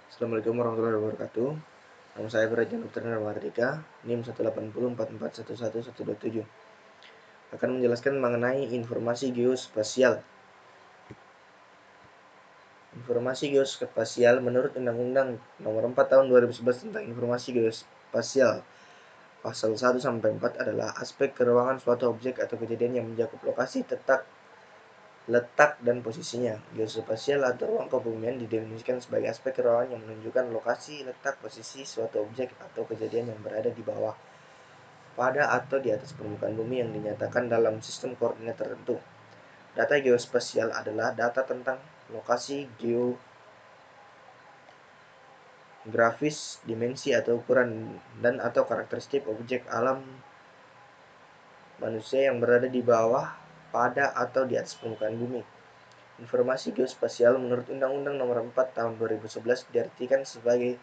Assalamualaikum warahmatullahi wabarakatuh. Nama saya Berajan Putra Mardika, NIM 18044111127. Akan menjelaskan mengenai informasi geospasial. Informasi geospasial menurut Undang-Undang Nomor 4 Tahun 2011 tentang Informasi Geospasial. Pasal 1 sampai 4 adalah aspek keruangan suatu objek atau kejadian yang mencakup lokasi, letak dan posisinya. Geospasial atau ruang kebumian didefinisikan sebagai aspek keruangan yang menunjukkan lokasi, letak, posisi suatu objek atau kejadian yang berada di bawah, pada atau di atas permukaan bumi yang dinyatakan dalam sistem koordinat tertentu. Data geospasial adalah data tentang lokasi geografis, dimensi atau ukuran dan atau karakteristik objek alam manusia yang berada di bawah, pada atau di atas permukaan bumi. Informasi geospasial menurut Undang-Undang Nomor 4 Tahun 2011 diartikan sebagai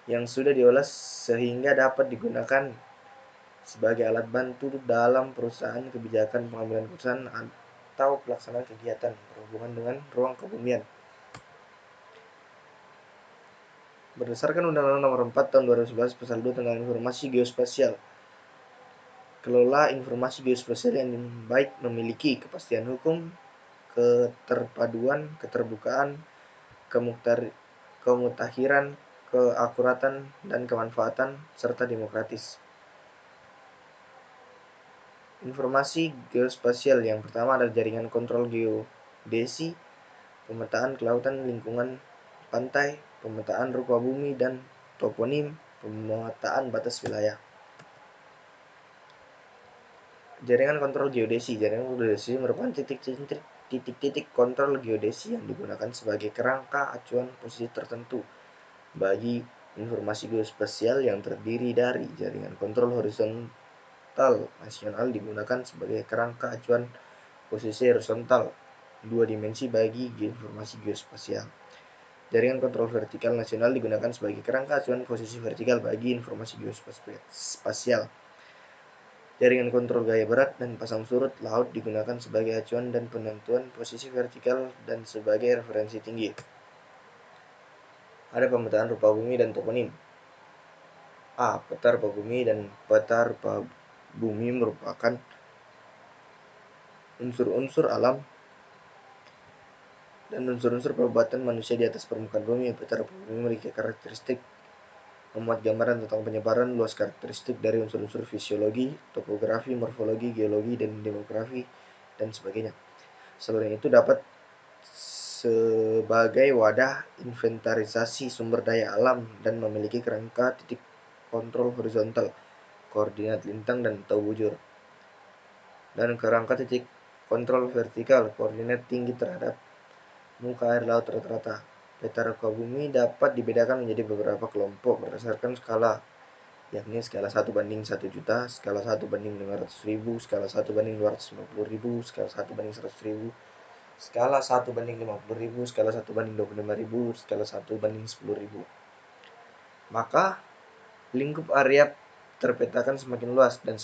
yang sudah diolah sehingga dapat digunakan sebagai alat bantu dalam perusahaan, kebijakan pengambilan keputusan atau pelaksanaan kegiatan berhubungan dengan ruang kebumian. Berdasarkan Undang-Undang Nomor 4 Tahun 2011 Pasal 2 tentang Informasi Geospasial, kelola informasi geospasial yang baik memiliki kepastian hukum, keterpaduan, keterbukaan, kemutakhiran, keakuratan, dan kemanfaatan, serta demokratis. Informasi geospasial yang pertama adalah jaringan kontrol geodesi, pemetaan kelautan lingkungan pantai, pemetaan rupa bumi dan toponim, pemetaan batas wilayah. Jaringan kontrol geodesi. Jaringan kontrol geodesi merupakan titik-titik kontrol geodesi yang digunakan sebagai kerangka acuan posisi tertentu bagi informasi geospasial yang terdiri dari jaringan kontrol horizontal nasional digunakan sebagai kerangka acuan posisi horizontal dua dimensi bagi informasi geospasial. Jaringan kontrol vertikal nasional digunakan sebagai kerangka acuan posisi vertikal bagi informasi geospasial. Jaringan kontrol gaya berat dan pasang surut laut digunakan sebagai acuan dan penentuan posisi vertikal dan sebagai referensi tinggi. Ada pemetaan rupa bumi dan toponim. A. Peta rupa bumi dan peta rupa bumi merupakan unsur-unsur alam dan unsur-unsur perbuatan manusia di atas permukaan bumi. Peta rupa bumi memiliki karakteristik memuat gambaran tentang penyebaran luas karakteristik dari unsur-unsur fisiologi, topografi, morfologi, geologi, dan demografi, dan sebagainya. Selain itu dapat sebagai wadah inventarisasi sumber daya alam dan memiliki kerangka titik kontrol horizontal, koordinat lintang dan atau bujur, dan kerangka titik kontrol vertikal, koordinat tinggi terhadap muka air laut rata-rata. Peta rupa bumi dapat dibedakan menjadi beberapa kelompok berdasarkan skala, yakni skala 1:1.000.000, skala 1:500.000, skala 1:250.000, skala 1:100.000, skala 1:50.000, skala 1:25.000, skala 1:10.000. Maka lingkup area terpetakan semakin luas dan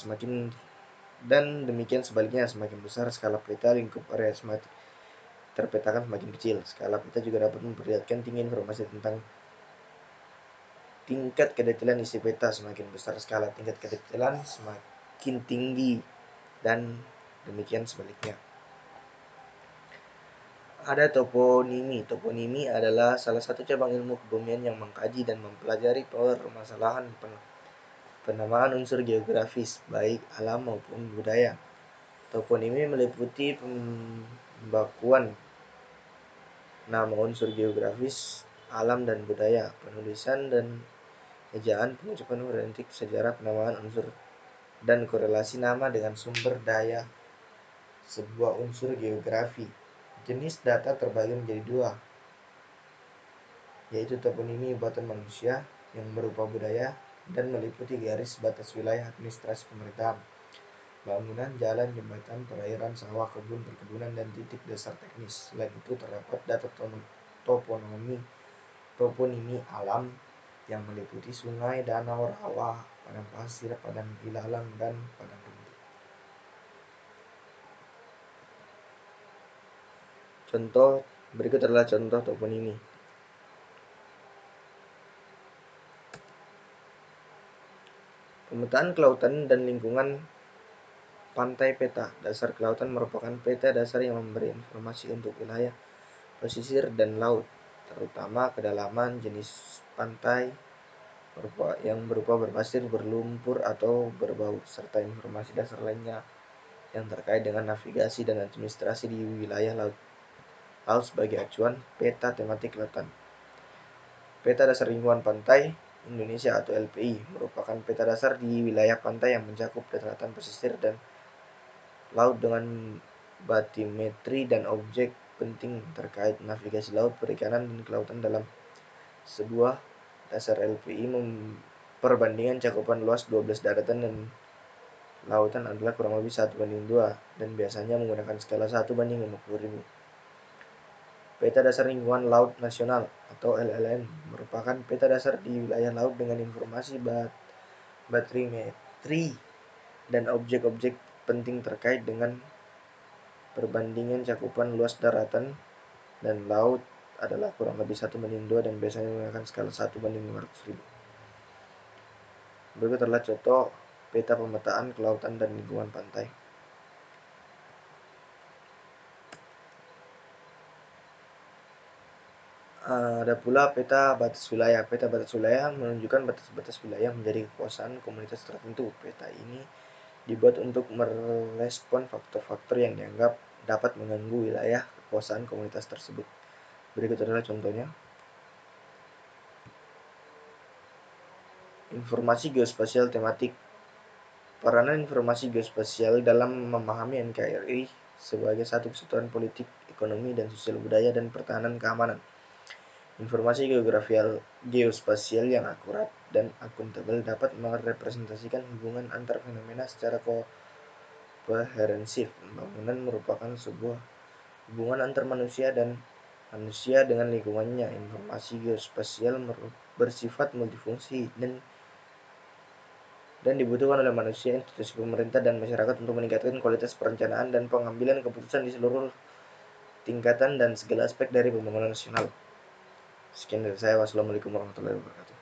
demikian sebaliknya, semakin besar skala peta, lingkup area terpetakan semakin kecil. Skala peta juga dapat memperlihatkan tinggi informasi tentang tingkat kedetailan isi peta. Semakin besar skala tingkat kedetailan, semakin tinggi, dan demikian sebaliknya. Ada toponimi. Toponimi adalah salah satu cabang ilmu kebumian yang mengkaji dan mempelajari permasalahan penamaan unsur geografis, baik alam maupun budaya. Toponimi meliputi pembakuan nama unsur geografis, alam dan budaya, penulisan dan ejaan, pengucapan fonetik, sejarah penamaan unsur, dan korelasi nama dengan sumber daya sebuah unsur geografi. Jenis data terbagi menjadi dua, yaitu toponimi buatan manusia yang berupa budaya dan meliputi garis batas wilayah administrasi pemerintahan, bangunan, jalan, jembatan, perairan, sawah, kebun, perkebunan, dan titik dasar teknis. Selain itu terdapat data toponimi alam yang meliputi sungai, danau, rawa, padang pasir, padang ilalang, dan padang rumput. Contoh Berikut adalah contoh toponim ini. Pemetaan kelautan dan lingkungan pantai peta. Dasar kelautan merupakan peta dasar yang memberi informasi untuk wilayah pesisir dan laut, terutama kedalaman, jenis pantai yang berupa berpasir, berlumpur, atau berbau, serta informasi dasar lainnya yang terkait dengan navigasi dan administrasi di wilayah laut. Laut sebagai acuan peta tematik kelautan. Peta dasar lingkungan pantai Indonesia atau LPI merupakan peta dasar di wilayah pantai yang mencakup daratan, pesisir, dan laut dengan batimetri dan objek penting terkait navigasi laut, perikanan, dan kelautan. Dalam sebuah dasar LPI perbandingan cakupan luas 12 daratan dan lautan adalah kurang lebih 1:2 dan biasanya menggunakan skala 1:50.000. Peta dasar lingkungan laut nasional atau LLN merupakan peta dasar di wilayah laut dengan informasi batrimetri dan objek-objek penting terkait dengan perbandingan cakupan luas daratan dan laut adalah kurang lebih 1:2 dan biasanya menggunakan skala 1:500.000. Berikut adalah contoh peta pemetaan kelautan dan lingkungan pantai. Ada pula peta batas wilayah. Peta batas wilayah menunjukkan batas-batas wilayah menjadi kekuasaan komunitas tertentu. Peta ini dibuat untuk merespon faktor-faktor yang dianggap dapat mengganggu wilayah kekuasaan komunitas tersebut. Berikut adalah contohnya. Informasi geospasial tematik. Peranan informasi geospasial dalam memahami NKRI sebagai satu kesatuan politik, ekonomi, dan sosial, budaya, dan pertahanan keamanan. Informasi geospasial yang akurat dan akuntabel dapat merepresentasikan hubungan antar fenomena secara komprehensif. Pembangunan merupakan sebuah hubungan antar manusia dan manusia dengan lingkungannya. Informasi geospasial bersifat multifungsi dan dibutuhkan oleh manusia, institusi pemerintah, dan masyarakat untuk meningkatkan kualitas perencanaan dan pengambilan keputusan di seluruh tingkatan dan segala aspek dari pembangunan nasional. Sekian dari saya. Wassalamualaikum warahmatullahi wabarakatuh.